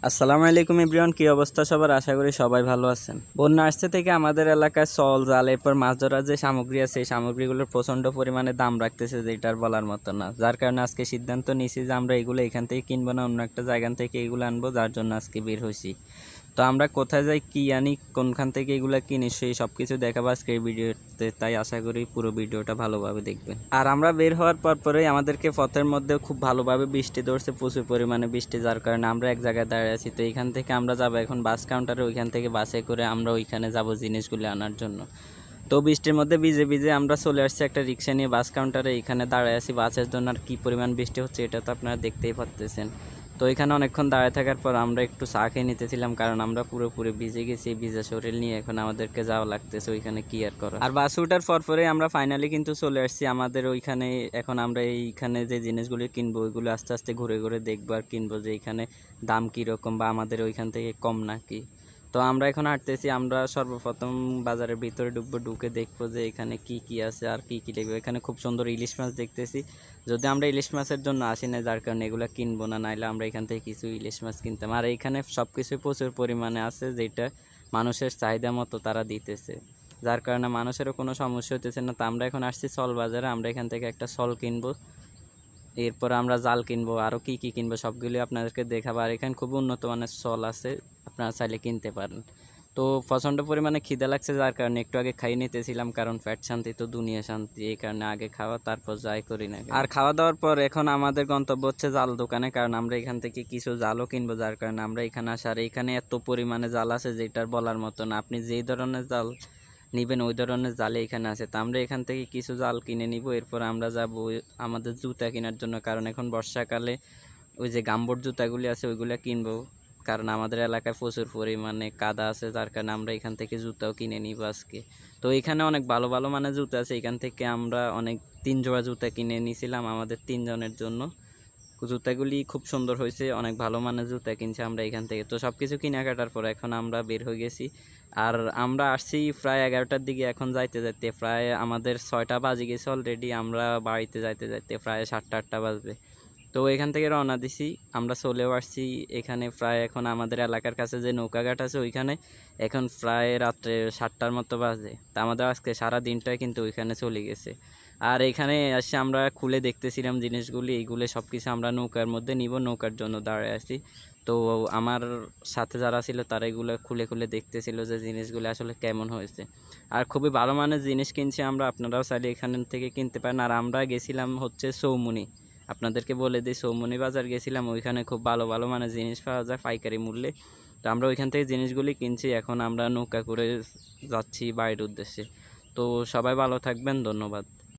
আসসালামু আলাইকুম এভরিওয়ান, কি অবস্থা সবার? আশা করি সবাই ভালো আছেন। বন্যা আসছে থেকে আমাদের এলাকায় সল জাল এরপর মাছ ধরার যে সামগ্রী আছে এই সামগ্রীগুলোর প্রচণ্ড পরিমাণে দাম রাখতেছে, যেটার বলার মতো না। যার কারণে আজকে সিদ্ধান্ত নিয়েছি যে আমরা এগুলো এখান থেকে কিনবো না, অন্য একটা জায়গা থেকে এগুলো আনবো, যার জন্য আজকে বের হয়েছি। তো আমরা কোথায় যাই, কি আনি, কোনখান থেকে এগুলো কিনি, সেই সব কিছু দেখাবো আজকে এই ভিডিওতে। তাই আশা করি পুরো ভিডিওটা ভালোভাবে দেখবেন। আর আমরা বের হওয়ার পরেই আমাদেরকে পথের মধ্যে খুব ভালোভাবে বৃষ্টি ধরছে, প্রচুর পরিমাণে বৃষ্টি, যার কারণে আমরা এক জায়গায় দাঁড়িয়ে আছি। তো এইখান থেকে আমরা যাবো এখন বাস কাউন্টারে, ওইখান থেকে বাসে করে আমরা ওইখানে যাব জিনিসগুলো আনার জন্য। তো বৃষ্টির মধ্যে ভিজে ভিজে আমরা চলে আসছি একটা রিক্সা নিয়ে বাস কাউন্টারে, এখানে দাঁড়ায় আছি বাসের জন্য। আর কী পরিমাণ বৃষ্টি হচ্ছে এটা তো আপনারা দেখতেই পাচ্ছেন। তো এখানে অনেকক্ষণ দাঁড়িয়ে থাকার পর আমরা একটু চা খেয়ে নিতেছিলাম, কারণ আমরা পুরোপুরি ভিজে গেছি। ভিজা শরীর নিয়ে এখন আমাদেরকে যাওয়া লাগতেছে ওইখানে, কি আর করা। আর বাস উঠার পরে আমরা ফাইনালি কিন্তু চলে আসছি আমাদের ওইখানে। এখন আমরা এইখানে যে জিনিসগুলো কিনবো ওইগুলো আস্তে আস্তে ঘুরে ঘুরে দেখবো আর কিনবো, যে এইখানে দাম কীরকম বা আমাদের ওইখান থেকে কম নাকি। তো আমরা এখন হাঁটতেছি, আমরা সর্বপ্রথম বাজারের ভিতরে ঢুকবো, ঢুকে দেখবো যে এখানে কি কি আছে আর কি কি লাগবে। এখানে খুব সুন্দর ইলিশ মাছ দেখতেছি, যদি আমরা ইলিশ মাছের জন্য আসি না, যার কারণে এগুলো কিনবো না, নাইলে আমরা এখান থেকে কিছু ইলিশ মাছ কিনতাম। আর এইখানে সব কিছুই প্রচুর পরিমাণে আছে, যেটা মানুষের চাহিদা মতো তারা দিতেছে, যার কারণে মানুষেরও কোনো সমস্যা হতেছে না। তো আমরা এখন আসছি সল বাজারে, আমরা এখান থেকে একটা সল কিনবো, এরপর আমরা জাল কিনবো, আরও কি কি কিনবো সবগুলি আপনাদেরকে দেখাবো। আর এখানে খুব উন্নত মানের সল আছে, আপনারা চাইলে কিনতে পারেন। তো প্রচণ্ড পরিমাণে খিদে লাগছে, যার কারণে একটু আগে খাই নিতেছিলাম, কারণ পেট শান্তি তো দুনিয়া শান্তি, এই কারণে আগে খাওয়া তারপর যাই করি না। আর খাওয়া দাওয়ার পর এখন আমাদের গন্তব্য হচ্ছে জাল দোকানে, কারণ আমরা এখান থেকে কিছু জালও কিনবো, যার কারণে আমরা এখানে আসা। আর এখানে এত পরিমাণে জাল আছে যেটার বলার মতো না, আপনি যেই ধরনের জাল নিবেন ওই ধরনের জালে এখানে আছে। তো আমরা এখান থেকে কিছু জাল কিনে নিব, এরপর আমরা যাব আমাদের জুতা কেনার জন্য, কারণ এখন বর্ষাকালে ওই যে গামবোট জুতাগুলি আছে ওইগুলো কিনবো, কারণ আমাদের এলাকায় প্রচুর পরিমাণে কাদা আছে, যার কারণে আমরা এখান থেকে জুতাও কিনে নিব আজকে। তো এখানে অনেক ভালো ভালো মানের জুতা আছে, এখান থেকে আমরা অনেক 3 জোড়া জুতা কিনে নিয়েছিলাম আমাদের 3 জনের জন্য। জুতাগুলি খুব সুন্দর হয়েছে, অনেক ভালো মানের জুতা কিনছি আমরা এখান থেকে। তো সব কিছু কেনাকাটার পর এখন আমরা বের হয়ে গেছি। আর আমরা আসছি প্রায় 11টার দিকে, এখন যাইতে যাইতে প্রায় আমাদের 6টা বাজে গেছে অলরেডি। আমরা বাড়িতে যাইতে যাইতে প্রায় 7টা 8টা বাজবে। তো এখান থেকে রওনা দিছি, আমরা চলেও আসছি এখানে। প্রায় এখন আমাদের এলাকার কাছে যে নৌকাঘাট আছে ওইখানে এখন প্রায় রাত্রে 7টার মতো বাজে। তা আমাদের আজকে সারা দিনটাই কিন্তু ওইখানে চলে গেছে। আর এখানে এসে আমরা খুলে দেখতেছিলাম জিনিসগুলি, এইগুলো সব কিছু আমরা নৌকার মধ্যে নিব, নৌকার জন্য দাঁড়ায় আছি। তো আমার সাথে যারা ছিল তারা এগুলো খুলে খুলে দেখতেছিল যে জিনিসগুলো আসলে কেমন হয়েছে। আর খুবই ভালো মানের জিনিস কিনছি আমরা, আপনারাও চাইলে এখান থেকে কিনতে পারেন। আর আমরা গেছিলাম হচ্ছে চৌমুনি, আপনাদেরকে বলে দিই চৌমুনি বাজার গেছিলাম, ওইখানে খুব ভালো ভালো মানের জিনিস পাওয়া যায় পাইকারি মূল্যে। তো আমরা ওইখান থেকে জিনিসগুলি কিনছি, এখন আমরা নৌকা করে যাচ্ছি বাড়ির উদ্দেশ্যে। তো সবাই ভালো থাকবেন, ধন্যবাদ।